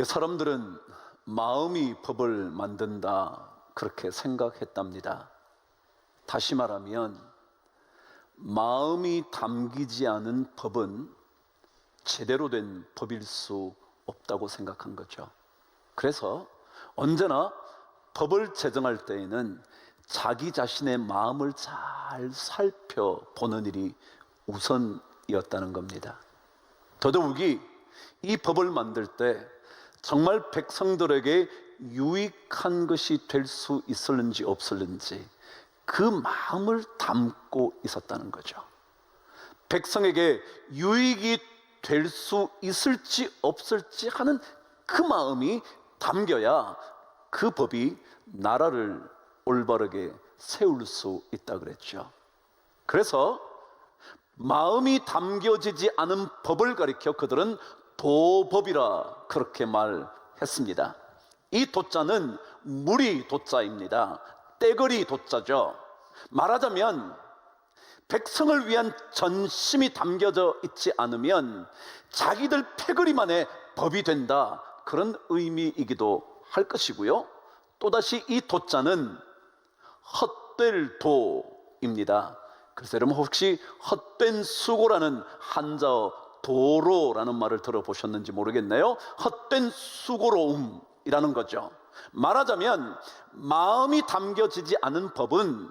사람들은 마음이 법을 만든다 그렇게 생각했답니다. 다시 말하면 마음이 담기지 않은 법은 제대로 된 법일 수 없다고 생각한 거죠. 그래서 언제나 법을 제정할 때에는 자기 자신의 마음을 잘 살펴보는 일이 우선이었다는 겁니다. 더더욱이 이 법을 만들 때 정말 백성들에게 유익한 것이 될 수 있었는지 없었는지 그 마음을 담고 있었다는 거죠. 백성에게 유익이 될 수 있을지 없을지 하는 그 마음이 담겨야 그 법이 나라를 올바르게 세울 수 있다 그랬죠. 그래서 마음이 담겨지지 않은 법을 가리켜 그들은 도법이라 그렇게 말했습니다. 이 도자는 무리 도자입니다. 떼거리 도자죠. 말하자면 백성을 위한 전심이 담겨져 있지 않으면 자기들 패거리만의 법이 된다, 그런 의미이기도 할 것이고요. 또다시 이 도자는 헛될 도입니다. 그래서 여러분 혹시 헛된 수고라는 한자어 도로라는 말을 들어보셨는지 모르겠네요. 헛된 수고로움이라는 거죠. 말하자면 마음이 담겨지지 않은 법은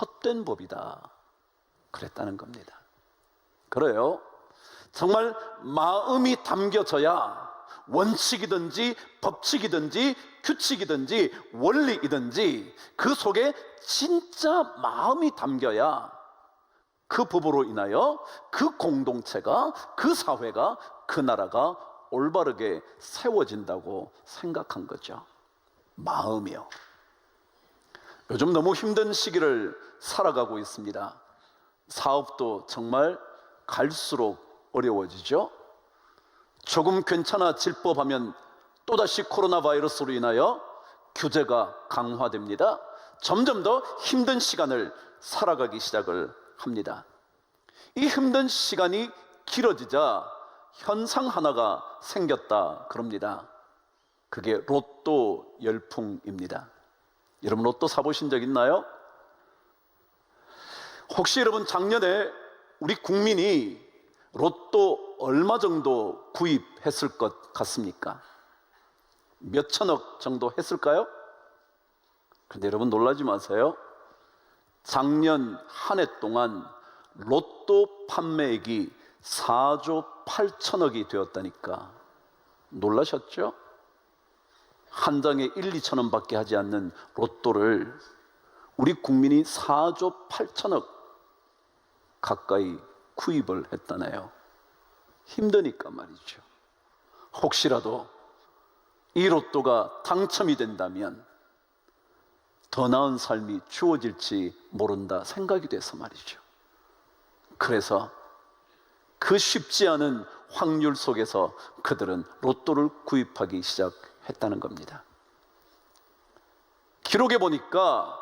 헛된 법이다 그랬다는 겁니다. 그래요, 정말 마음이 담겨져야 원칙이든지 법칙이든지 규칙이든지 원리이든지 그 속에 진짜 마음이 담겨야 그 법으로 인하여 그 공동체가, 그 사회가, 그 나라가 올바르게 세워진다고 생각한 거죠. 마음이요. 요즘 너무 힘든 시기를 살아가고 있습니다. 사업도 정말 갈수록 어려워지죠. 조금 괜찮아질 법하면 또다시 코로나 바이러스로 인하여 규제가 강화됩니다. 점점 더 힘든 시간을 살아가기 시작을 합니다. 이 힘든 시간이 길어지자 현상 하나가 생겼다 그럽니다. 그게 로또 열풍입니다. 여러분 로또 사보신 적 있나요? 혹시 여러분 작년에 우리 국민이 로또 얼마 정도 구입했을 것 같습니까? 몇 천억 정도 했을까요? 그런데 여러분 놀라지 마세요. 작년 한 해 동안 로또 판매액이 4조 8천억이 되었다니까 놀라셨죠? 한 장에 1, 2천 원밖에 하지 않는 로또를 우리 국민이 4조 8천억 가까이 구입을 했다네요. 힘드니까 말이죠. 혹시라도 이 로또가 당첨이 된다면 더 나은 삶이 주어질지 모른다 생각이 돼서 말이죠. 그래서 그 쉽지 않은 확률 속에서 그들은 로또를 구입하기 시작했다는 겁니다. 기록에 보니까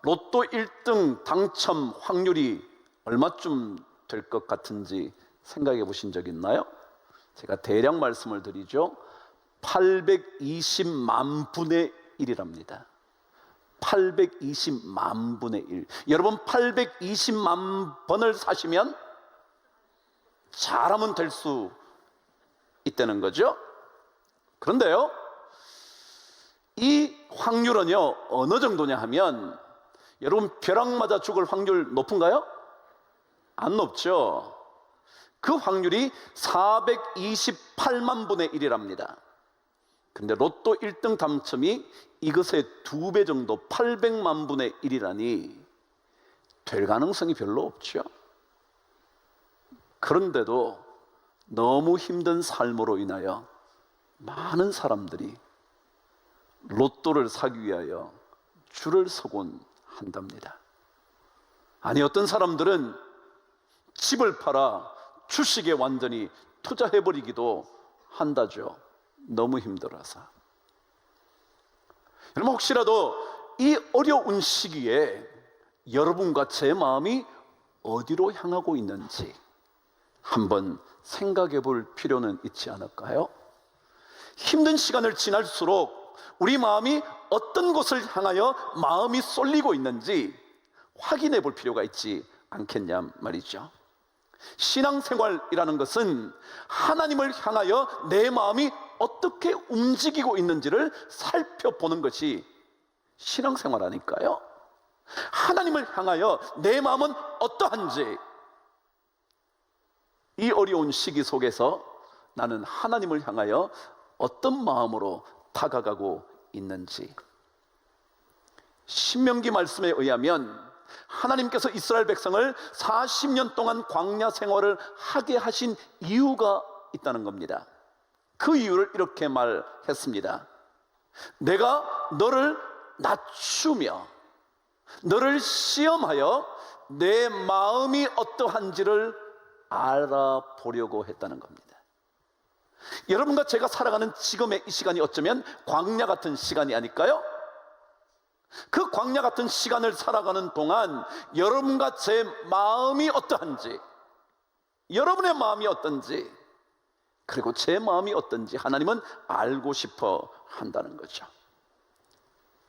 로또 1등 당첨 확률이 얼마쯤 될 것 같은지 생각해 보신 적 있나요? 제가 대략 말씀을 드리죠. 820만 분의 1이랍니다. 820만 분의 1. 여러분 820만 번을 사시면 잘하면 될 수 있다는 거죠. 그런데요, 이 확률은요 어느 정도냐 하면, 여러분 벼락 맞아 죽을 확률 높은가요? 안 높죠. 그 확률이 428만 분의 1이랍니다. 근데 로또 1등 당첨이 이것의 2배 정도 800만 분의 1이라니 될 가능성이 별로 없죠. 그런데도 너무 힘든 삶으로 인하여 많은 사람들이 로또를 사기 위하여 줄을 서곤 한답니다. 아니 어떤 사람들은 집을 팔아 주식에 완전히 투자해버리기도 한다죠. 너무 힘들어서. 여러분 혹시라도 이 어려운 시기에 여러분과 제 마음이 어디로 향하고 있는지 한번 생각해 볼 필요는 있지 않을까요? 힘든 시간을 지날수록 우리 마음이 어떤 곳을 향하여 마음이 쏠리고 있는지 확인해 볼 필요가 있지 않겠냐 말이죠. 신앙생활이라는 것은 하나님을 향하여 내 마음이 어떻게 움직이고 있는지를 살펴보는 것이 신앙생활 아닐까요? 하나님을 향하여 내 마음은 어떠한지, 이 어려운 시기 속에서 나는 하나님을 향하여 어떤 마음으로 다가가고 있는지. 신명기 말씀에 의하면 하나님께서 이스라엘 백성을 40년 동안 광야 생활을 하게 하신 이유가 있다는 겁니다. 그 이유를 이렇게 말했습니다. 내가 너를 낮추며 너를 시험하여 내 마음이 어떠한지를 알아보려고 했다는 겁니다. 여러분과 제가 살아가는 지금의 이 시간이 어쩌면 광야 같은 시간이 아닐까요? 그 광야 같은 시간을 살아가는 동안 여러분과 제 마음이 어떠한지, 여러분의 마음이 어떤지, 그리고 제 마음이 어떤지 하나님은 알고 싶어 한다는 거죠.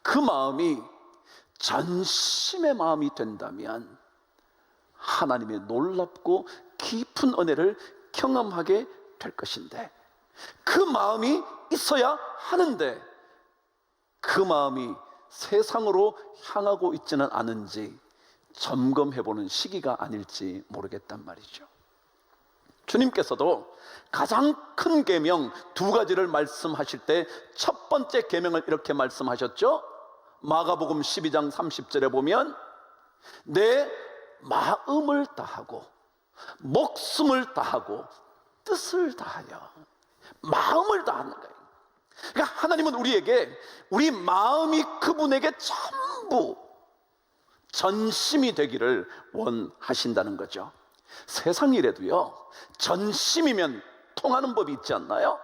그 마음이 전심의 마음이 된다면 하나님의 놀랍고 깊은 은혜를 경험하게 될 것인데, 그 마음이 있어야 하는데 그 마음이 세상으로 향하고 있지는 않은지 점검해보는 시기가 아닐지 모르겠단 말이죠. 주님께서도 가장 큰 계명 두 가지를 말씀하실 때 첫 번째 계명을 이렇게 말씀하셨죠. 마가복음 12장 30절에 보면 내 마음을 다하고 목숨을 다하고 뜻을 다하여, 마음을 다하는 거예요. 그러니까 하나님은 우리에게 우리 마음이 그분에게 전부 전심이 되기를 원하신다는 거죠. 세상 일에도요, 전심이면 통하는 법이 있지 않나요?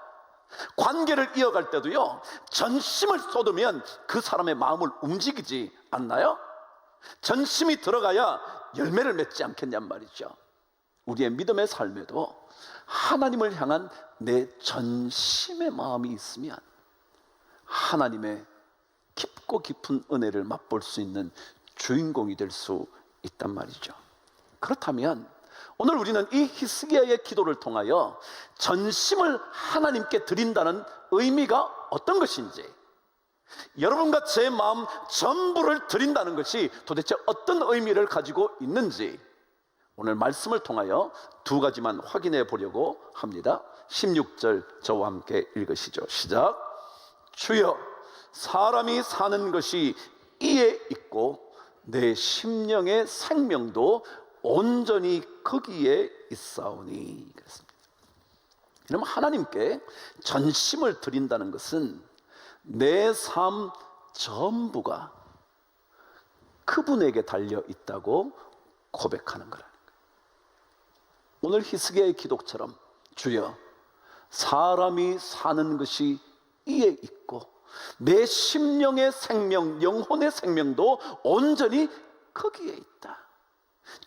관계를 이어갈 때도요, 전심을 쏟으면 그 사람의 마음을 움직이지 않나요? 전심이 들어가야 열매를 맺지 않겠냔 말이죠. 우리의 믿음의 삶에도 하나님을 향한 내 전심의 마음이 있으면 하나님의 깊고 깊은 은혜를 맛볼 수 있는 주인공이 될 수 있단 말이죠. 그렇다면 오늘 우리는 이 히스기야의 기도를 통하여 전심을 하나님께 드린다는 의미가 어떤 것인지, 여러분과 제 마음 전부를 드린다는 것이 도대체 어떤 의미를 가지고 있는지 오늘 말씀을 통하여 두 가지만 확인해 보려고 합니다. 16절 저와 함께 읽으시죠. 시작. 주여, 사람이 사는 것이 이에 있고 내 심령의 생명도 온전히 거기에 있사오니. 그렇습니다. 그럼 하나님께 전심을 드린다는 것은 내 삶 전부가 그분에게 달려 있다고 고백하는 거라는 거예요. 오늘 히스기야의 기도처럼 주여, 사람이 사는 것이 이에 있고 내 심령의 생명, 영혼의 생명도 온전히 거기에 있다,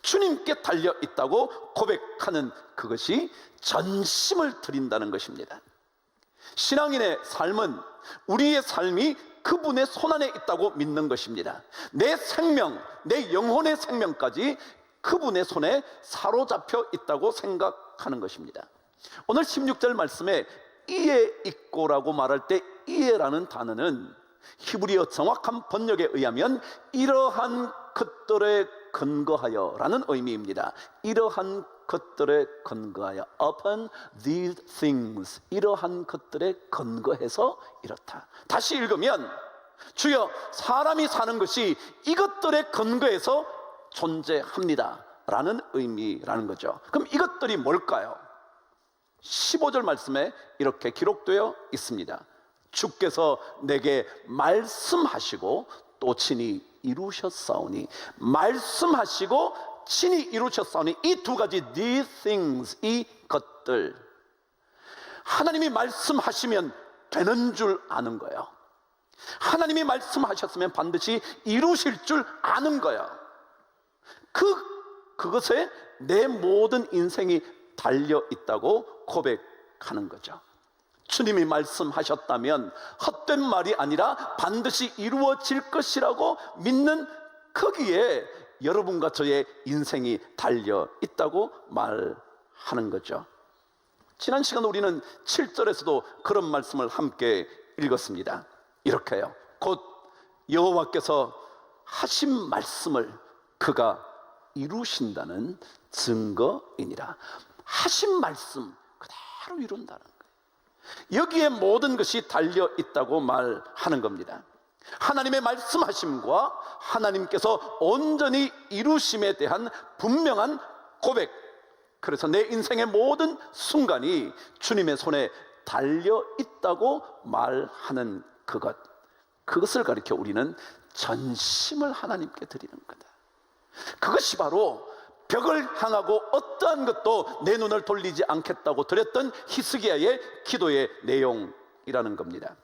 주님께 달려 있다고 고백하는 그것이 전심을 드린다는 것입니다. 신앙인의 삶은 우리의 삶이 그분의 손안에 있다고 믿는 것입니다. 내 생명, 내 영혼의 생명까지 그분의 손에 사로잡혀 있다고 생각하는 것입니다. 오늘 16절 말씀에 이에 있고라고 말할 때 이에라는 단어는 히브리어 정확한 번역에 의하면 이러한 것들에 근거하여 라는 의미입니다. 이러한 것들에 근거하여, upon these things, 이러한 것들에 근거해서 이렇다. 다시 읽으면 주여, 사람이 사는 것이 이것들에 근거해서 존재합니다 라는 의미라는 거죠. 그럼 이것들이 뭘까요? 15절 말씀에 이렇게 기록되어 있습니다. 주께서 내게 말씀하시고 또 친히 이루셨사오니. 말씀하시고 친히 이루셨사오니, 이 두 가지 these things, 이 것들, 하나님이 말씀하시면 되는 줄 아는 거예요. 하나님이 말씀하셨으면 반드시 이루실 줄 아는 거예요. 그것에 내 모든 인생이 달려 있다고 고백하는 거죠. 주님이 말씀하셨다면 헛된 말이 아니라 반드시 이루어질 것이라고 믿는 거기에 여러분과 저의 인생이 달려 있다고 말하는 거죠. 지난 시간 우리는 7절에서도 그런 말씀을 함께 읽었습니다. 이렇게요. 곧 여호와께서 하신 말씀을 그가 이루신다는 증거이니라. 하신 말씀 그대로 이룬다는 거예요. 여기에 모든 것이 달려 있다고 말하는 겁니다. 하나님의 말씀하심과 하나님께서 온전히 이루심에 대한 분명한 고백. 그래서 내 인생의 모든 순간이 주님의 손에 달려 있다고 말하는 그것을 가리켜 우리는 전심을 하나님께 드리는 거다. 그것이 바로 벽을 향하고 어떠한 것도 내 눈을 돌리지 않겠다고 드렸던 히스기야의 기도의 내용이라는 겁니다.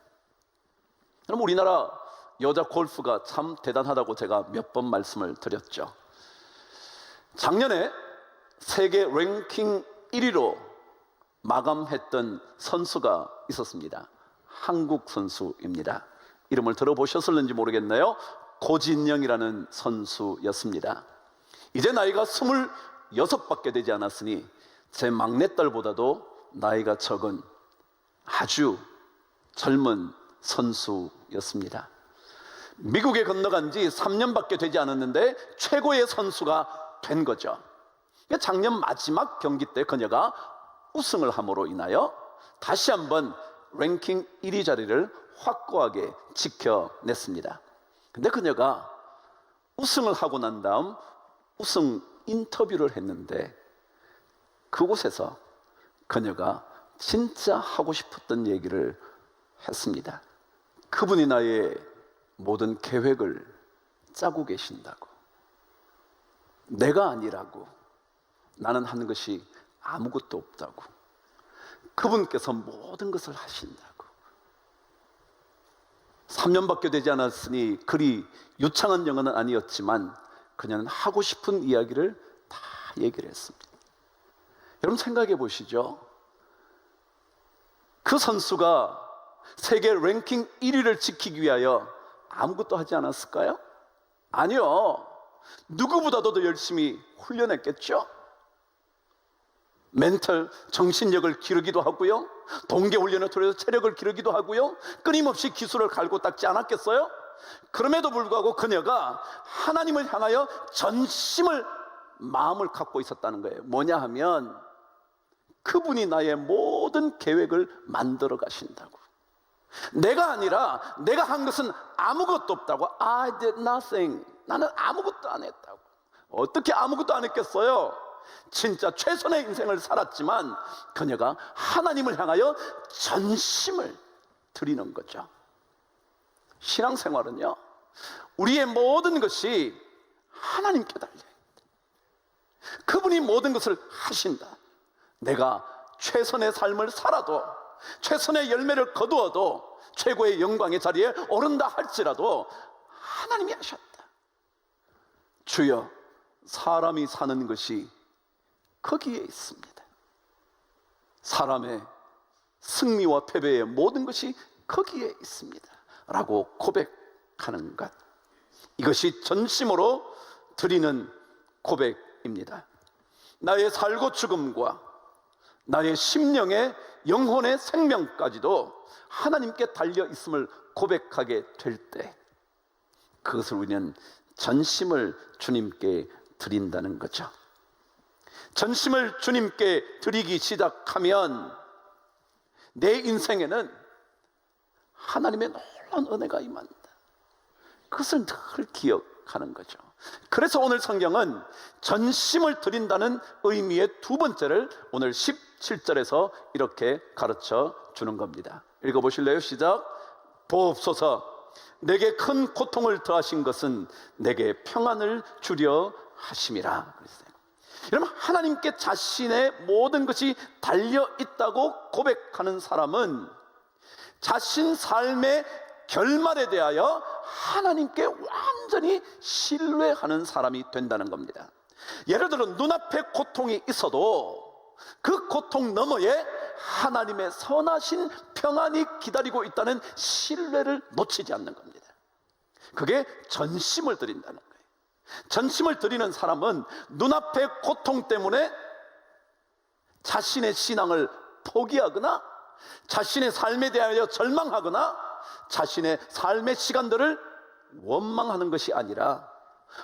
그럼 우리나라 여자 골프가 참 대단하다고 제가 몇 번 말씀을 드렸죠. 작년에 세계 랭킹 1위로 마감했던 선수가 있었습니다. 한국 선수입니다. 이름을 들어보셨을는지 모르겠네요. 고진영이라는 선수였습니다. 이제 나이가 26밖에 되지 않았으니 제 막내딸보다도 나이가 적은 아주 젊은 선수였습니다. 미국에 건너간 지 3년밖에 되지 않았는데 최고의 선수가 된 거죠. 작년 마지막 경기 때 그녀가 우승을 함으로 인하여 다시 한번 랭킹 1위 자리를 확고하게 지켜냈습니다. 근데 그녀가 우승을 하고 난 다음 우승 인터뷰를 했는데 그곳에서 그녀가 진짜 하고 싶었던 얘기를 했습니다. 그분이 나의 모든 계획을 짜고 계신다고. 내가 아니라고. 나는 하는 것이 아무것도 없다고. 그분께서 모든 것을 하신다고. 3년밖에 되지 않았으니 그리 유창한 영어는 아니었지만 그녀는 하고 싶은 이야기를 다 얘기를 했습니다. 여러분 생각해 보시죠. 그 선수가 세계 랭킹 1위를 지키기 위하여 아무것도 하지 않았을까요? 아니요. 누구보다도 더 열심히 훈련했겠죠. 멘탈, 정신력을 기르기도 하고요. 동계훈련을 통해서 체력을 기르기도 하고요. 끊임없이 기술을 갈고 닦지 않았겠어요? 그럼에도 불구하고 그녀가 하나님을 향하여 전심을 마음을 갖고 있었다는 거예요. 뭐냐 하면 그분이 나의 모든 계획을 만들어 가신다고. 내가 아니라 내가 한 것은 아무것도 없다고. I did nothing. 나는 아무것도 안 했다고. 어떻게 아무것도 안 했겠어요? 진짜 최선의 인생을 살았지만 그녀가 하나님을 향하여 전심을 드리는 거죠. 신앙생활은요, 우리의 모든 것이 하나님께 달려있다. 그분이 모든 것을 하신다. 내가 최선의 삶을 살아도, 최선의 열매를 거두어도, 최고의 영광의 자리에 오른다 할지라도 하나님이 하셨다. 주여, 사람이 사는 것이 거기에 있습니다. 사람의 승리와 패배의 모든 것이 거기에 있습니다 라고 고백하는 것, 이것이 전심으로 드리는 고백입니다. 나의 살고 죽음과 나의 심령의 영혼의 생명까지도 하나님께 달려 있음을 고백하게 될 때 그것을 우리는 전심을 주님께 드린다는 거죠. 전심을 주님께 드리기 시작하면 내 인생에는 하나님의 놀라운 은혜가 임한다. 그것을 늘 기억하는 거죠. 그래서 오늘 성경은 전심을 드린다는 의미의 두 번째를 오늘 17절에서 이렇게 가르쳐 주는 겁니다. 읽어보실래요? 시작. 보옵소서, 내게 큰 고통을 더하신 것은 내게 평안을 주려 하심이라 그랬어요. 여러분, 하나님께 자신의 모든 것이 달려 있다고 고백하는 사람은 자신 삶의 결말에 대하여 하나님께 완전히 신뢰하는 사람이 된다는 겁니다. 예를 들어 눈앞에 고통이 있어도 그 고통 너머에 하나님의 선하신 평안이 기다리고 있다는 신뢰를 놓치지 않는 겁니다. 그게 전심을 드린다는 거예요. 전심을 드리는 사람은 눈앞의 고통 때문에 자신의 신앙을 포기하거나 자신의 삶에 대하여 절망하거나 자신의 삶의 시간들을 원망하는 것이 아니라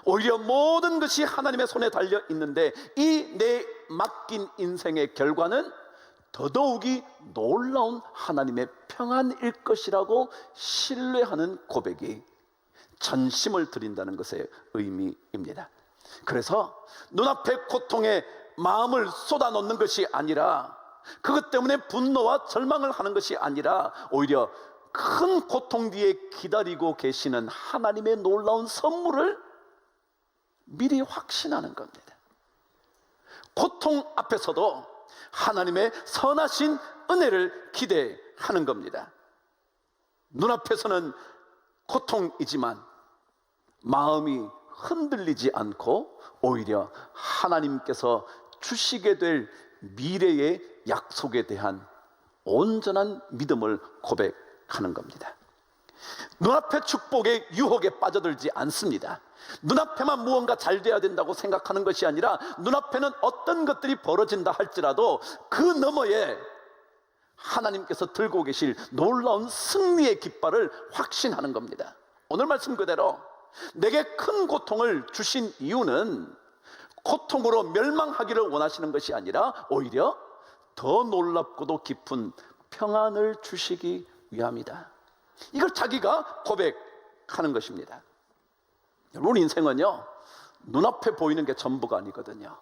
오히려 모든 것이 하나님의 손에 달려 있는데 이 내 맡긴 인생의 결과는 더더욱이 놀라운 하나님의 평안일 것이라고 신뢰하는 고백이 전심을 드린다는 것의 의미입니다. 그래서 눈앞의 고통에 마음을 쏟아놓는 것이 아니라 그것 때문에 분노와 절망을 하는 것이 아니라 오히려 큰 고통 뒤에 기다리고 계시는 하나님의 놀라운 선물을 미리 확신하는 겁니다. 고통 앞에서도 하나님의 선하신 은혜를 기대하는 겁니다. 눈앞에서는 고통이지만 마음이 흔들리지 않고 오히려 하나님께서 주시게 될 미래의 약속에 대한 온전한 믿음을 고백하는 겁니다. 눈앞의 축복의 유혹에 빠져들지 않습니다. 눈앞에만 무언가 잘 돼야 된다고 생각하는 것이 아니라 눈앞에는 어떤 것들이 벌어진다 할지라도 그 너머에 하나님께서 들고 계실 놀라운 승리의 깃발을 확신하는 겁니다. 오늘 말씀 그대로 내게 큰 고통을 주신 이유는 고통으로 멸망하기를 원하시는 것이 아니라 오히려 더 놀랍고도 깊은 평안을 주시기 위함이다. 이걸 자기가 고백하는 것입니다. 여러분, 인생은요 눈앞에 보이는 게 전부가 아니거든요.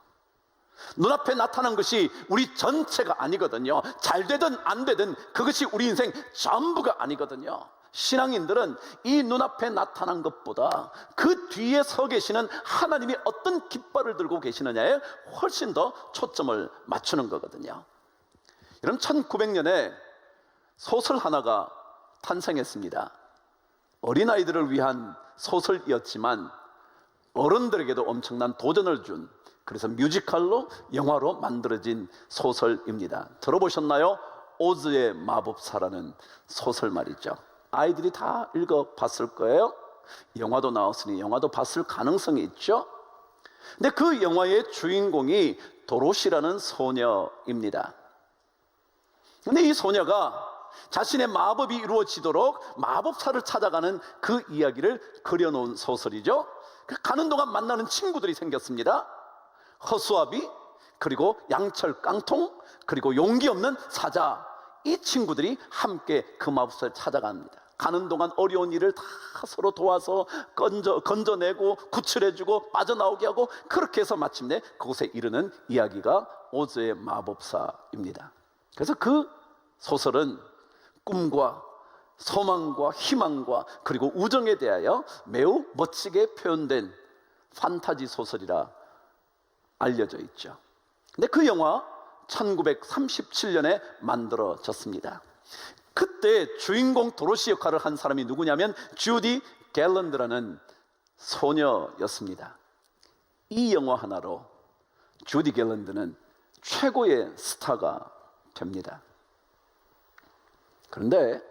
눈앞에 나타난 것이 우리 전체가 아니거든요. 잘 되든 안 되든 그것이 우리 인생 전부가 아니거든요. 신앙인들은 이 눈앞에 나타난 것보다 그 뒤에 서 계시는 하나님이 어떤 깃발을 들고 계시느냐에 훨씬 더 초점을 맞추는 거거든요. 여러분, 1900년에 소설 하나가 탄생했습니다. 어린아이들을 위한 소설이었지만 어른들에게도 엄청난 도전을 준, 그래서 뮤지컬로 영화로 만들어진 소설입니다. 들어보셨나요? 오즈의 마법사라는 소설 말이죠. 아이들이 다 읽어봤을 거예요. 영화도 나왔으니 영화도 봤을 가능성이 있죠. 근데 그 영화의 주인공이 도로시라는 소녀입니다. 근데 이 소녀가 자신의 마법이 이루어지도록 마법사를 찾아가는 그 이야기를 그려놓은 소설이죠. 가는 동안 만나는 친구들이 생겼습니다. 허수아비, 그리고 양철 깡통, 그리고 용기 없는 사자. 이 친구들이 함께 그 마법사를 찾아갑니다. 가는 동안 어려운 일을 다 서로 도와서 건져내고 구출해주고 빠져나오게 하고, 그렇게 해서 마침내 그곳에 이르는 이야기가 오즈의 마법사입니다. 그래서 그 소설은 꿈과 소망과 희망과 그리고 우정에 대하여 매우 멋지게 표현된 판타지 소설이라 알려져 있죠. 근데 그 영화 1937년에 만들어졌습니다. 그때 주인공 도로시 역할을 한 사람이 누구냐면 주디 갤런드라는 소녀였습니다. 이 영화 하나로 주디 갤런드는 최고의 스타가 됩니다. 그런데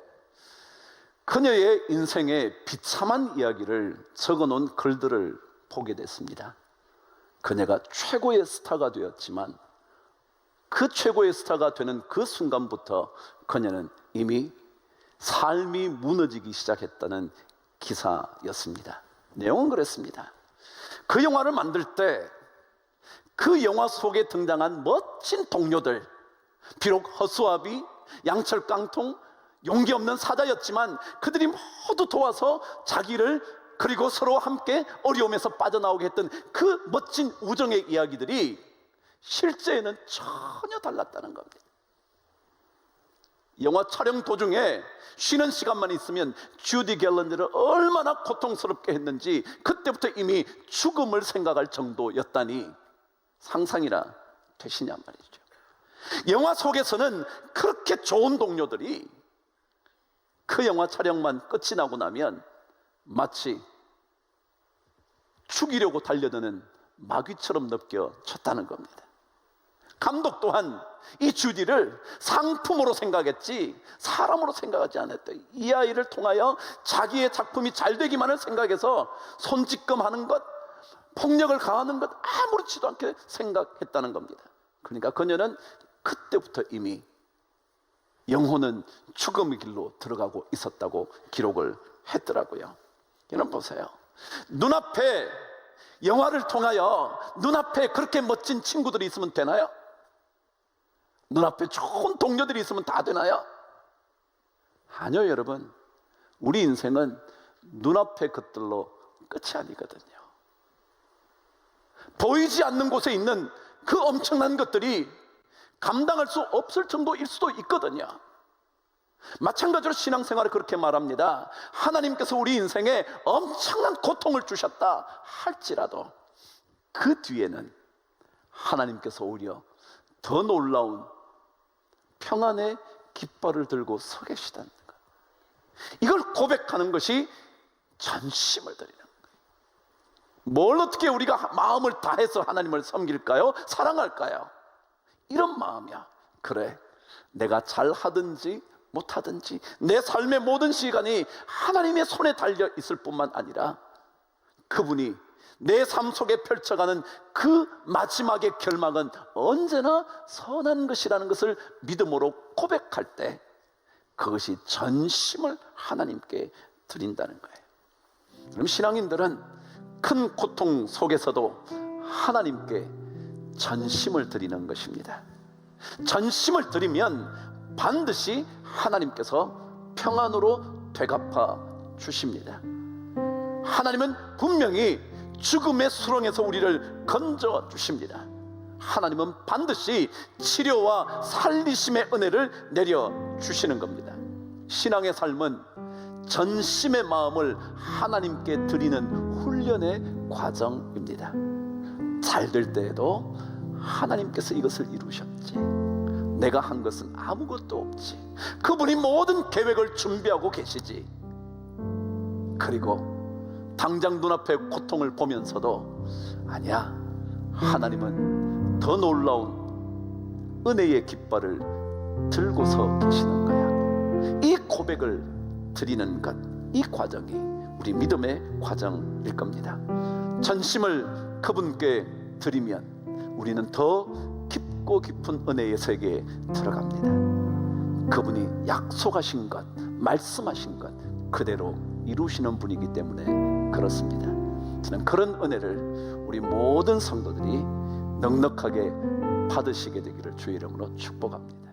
그녀의 인생의 비참한 이야기를 적어놓은 글들을 보게 됐습니다. 그녀가 최고의 스타가 되었지만 그 최고의 스타가 되는 그 순간부터 그녀는 이미 삶이 무너지기 시작했다는 기사였습니다. 내용은 그랬습니다. 그 영화를 만들 때 그 영화 속에 등장한 멋진 동료들, 비록 허수아비, 양철 깡통, 용기 없는 사자였지만 그들이 모두 도와서 자기를, 그리고 서로 함께 어려움에서 빠져나오게 했던 그 멋진 우정의 이야기들이 실제에는 전혀 달랐다는 겁니다. 영화 촬영 도중에 쉬는 시간만 있으면 주디 갤런드를 얼마나 고통스럽게 했는지 그때부터 이미 죽음을 생각할 정도였다니 상상이나 되시냐 말이죠. 영화 속에서는 그렇게 좋은 동료들이 그 영화 촬영만 끝이 나고 나면 마치 죽이려고 달려드는 마귀처럼 느껴졌다는 겁니다. 감독 또한 이 주디를 상품으로 생각했지 사람으로 생각하지 않았다. 이 아이를 통하여 자기의 작품이 잘 되기만을 생각해서 손짓금하는 것, 폭력을 가하는 것 아무렇지도 않게 생각했다는 겁니다. 그러니까 그녀는 그때부터 이미 영혼은 죽음의 길로 들어가고 있었다고 기록을 했더라고요. 여러분 보세요. 눈앞에 영화를 통하여 눈앞에 그렇게 멋진 친구들이 있으면 되나요? 눈앞에 좋은 동료들이 있으면 다 되나요? 아니요, 여러분. 우리 인생은 눈앞의 것들로 끝이 아니거든요. 보이지 않는 곳에 있는 그 엄청난 것들이 감당할 수 없을 정도일 수도 있거든요. 마찬가지로 신앙생활을 그렇게 말합니다. 하나님께서 우리 인생에 엄청난 고통을 주셨다 할지라도 그 뒤에는 하나님께서 오히려 더 놀라운 평안의 깃발을 들고 서 계시다는 것, 이걸 고백하는 것이 전심을 드리는 거예요. 뭘 어떻게 우리가 마음을 다해서 하나님을 섬길까요? 사랑할까요? 이런 마음이야. 그래, 내가 잘하든지 못하든지 내 삶의 모든 시간이 하나님의 손에 달려 있을 뿐만 아니라 그분이 내 삶 속에 펼쳐가는 그 마지막의 결말은 언제나 선한 것이라는 것을 믿음으로 고백할 때 그것이 전심을 하나님께 드린다는 거예요. 그럼 신앙인들은 큰 고통 속에서도 하나님께 전심을 드리는 것입니다. 전심을 드리면 반드시 하나님께서 평안으로 되갚아 주십니다. 하나님은 분명히 죽음의 수렁에서 우리를 건져 주십니다. 하나님은 반드시 치료와 살리심의 은혜를 내려 주시는 겁니다. 신앙의 삶은 전심의 마음을 하나님께 드리는 훈련의 과정입니다. 잘 될 때에도 하나님께서 이것을 이루셨지, 내가 한 것은 아무것도 없지, 그분이 모든 계획을 준비하고 계시지. 그리고 당장 눈앞의 고통을 보면서도 아니야, 하나님은 더 놀라운 은혜의 깃발을 들고서 계시는 거야. 이 고백을 드리는 것, 이 과정이 우리 믿음의 과정일 겁니다. 전심을 그분께 드리면 우리는 더 깊고 깊은 은혜의 세계에 들어갑니다. 그분이 약속하신 것, 말씀하신 것 그대로 이루시는 분이기 때문에 그렇습니다. 저는 그런 은혜를 우리 모든 성도들이 넉넉하게 받으시게 되기를 주의 이름으로 축복합니다.